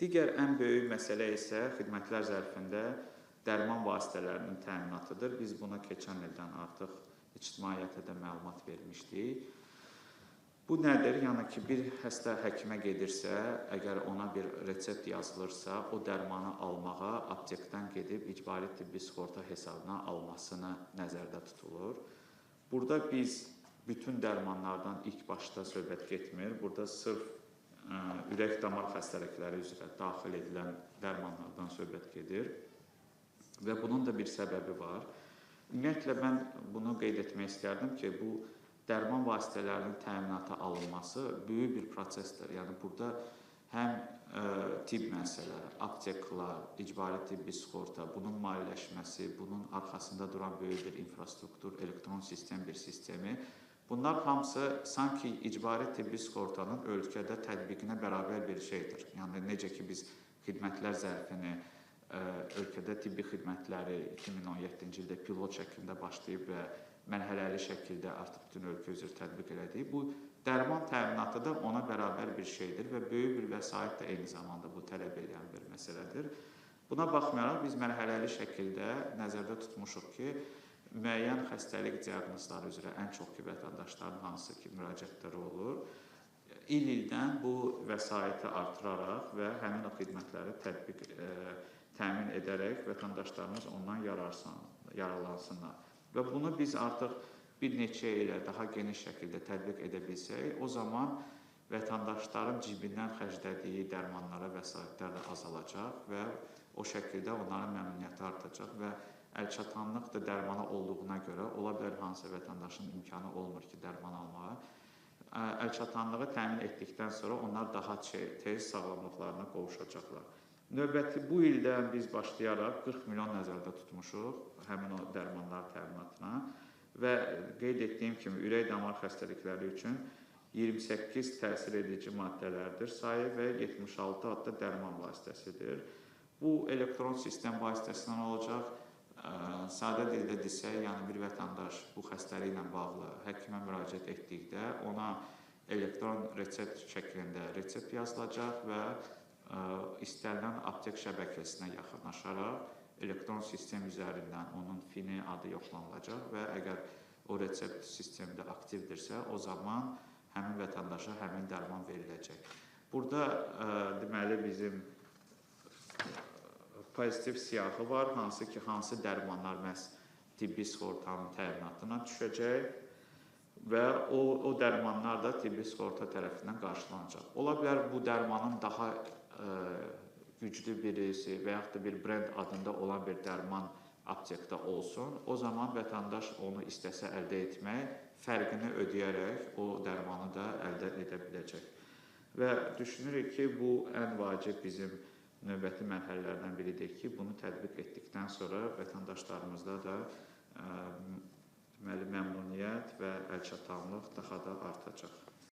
Digər ən böyük məsələ isə xidmətlər zərfində dərman vasitələrinin təminatıdır. Biz buna keçən ildən artıq ictimaiyyətə də məlumat vermişdik. Bu nədir? Yəni ki, bir xəstə həkimə gedirsə, əgər ona bir resept yazılırsa, o dərmanı almağa aptekdən gedib icbari tibbi sığorta hesabına almasını nəzərdə tutulur. Burada biz bütün dərmanlardan ilk başda söhbət getmir. Burada sırf ürək-damar xəstəlikləri üzrə daxil edilən dərmanlardan söhbət gedir və bunun da bir səbəbi var. Ümumiyyətlə, mən bunu qeyd etmək istərdim ki, bu dərman vasitələrinin təminata alınması böyük bir prosesdir. Yəni, burada həm tibb müəssisələri, apteklar, icbari tibbi sığorta, bunun maliyyələşməsi, bunun arxasında duran böyük bir infrastruktur, elektron sistem, bir sistemi, bunlar hamısı sanki icbari tibbi sığortanın ölkədə tətbiqinə bərabər bir şeydir. Yəni, necə ki, biz xidmətlər zərfini ölkədə tibbi xidmətləri 2017-ci ildə pilot şəklində başlayıb və mərhələli şəkildə artıq bütün ölkə üzrə tətbiq elədik. Bu dərman təminatı da ona bərabər bir şeydir və böyük bir vəsait də eyni zamanda bu tələb edən bir məsələdir. Buna baxmayaraq biz mərhələli şəkildə nəzərdə tutmuşuq ki, müəyyən xəstəlik diaqnozları üzrə ən çox ki, vətəndaşların hansı ki, müraciətləri olur, il-ildən bu vəsaiti artıraraq və həmin o xidmətləri təmin edərək vətəndaşlarımız ondan yararlansınlar. Və bunu biz artıq bir neçə ilə daha geniş şəkildə tətbiq edə bilsək, o zaman vətəndaşların cibindən xərclədiyi dərmanlara vəsaitlər də azalacaq və o şəkildə onların məmnuniyyəti artacaq və əlçatanlıq da dərmana olduğuna görə, ola bilər hansısa vətəndaşın imkanı olmur ki, dərman almağa. Əlçatanlığı təmin etdikdən sonra onlar daha tez sağlamlıqlarına qovuşacaqlar. Növbəti bu ildən biz başlayaraq 40 milyon nəzərdə tutmuşuq həmin o dərmanlar təminatına və qeyd etdiyim kimi ürək-damar xəstəlikləri üçün 28 təsir edici maddələrdir sayı və 76 adda dərman vasitəsidir. Bu elektron sistem vasitəsindən olacaq. Sadə dildə desək, yəni bir vətəndaş bu xəstəliklə bağlı həkimə müraciət etdikdə ona elektron resept şəklində resept yazılacaq və istənilən aptek şəbəkəsinə yaxınlaşaraq elektron sistem üzərindən onun fini adı yoxlanılacaq və əgər o resept sistemdə aktivdirsə, o zaman həmin vətəndaşa həmin dərman veriləcək. Burada deməli bizim pozitiv siyahı var, hansı ki, hansı dərmanlar məhz tibbi sığortanın təminatına düşəcək və o dərmanlar da tibbi sığorta tərəfindən qarşılanacaq. Ola bilər bu dərmanın daha güclü birisi və yaxud da bir brend adında olan bir dərman aptekdə olsun, o zaman vətəndaş onu istəsə əldə etmək, fərqini ödəyərək o dərmanı da əldə edə biləcək. Və düşünürük ki, bu ən vacib bizim növbəti mərhələlərdən biridir ki, bunu tətbiq etdikdən sonra vətəndaşlarımızda da məmnuniyyət və əlçatanlıq daha da artacaq.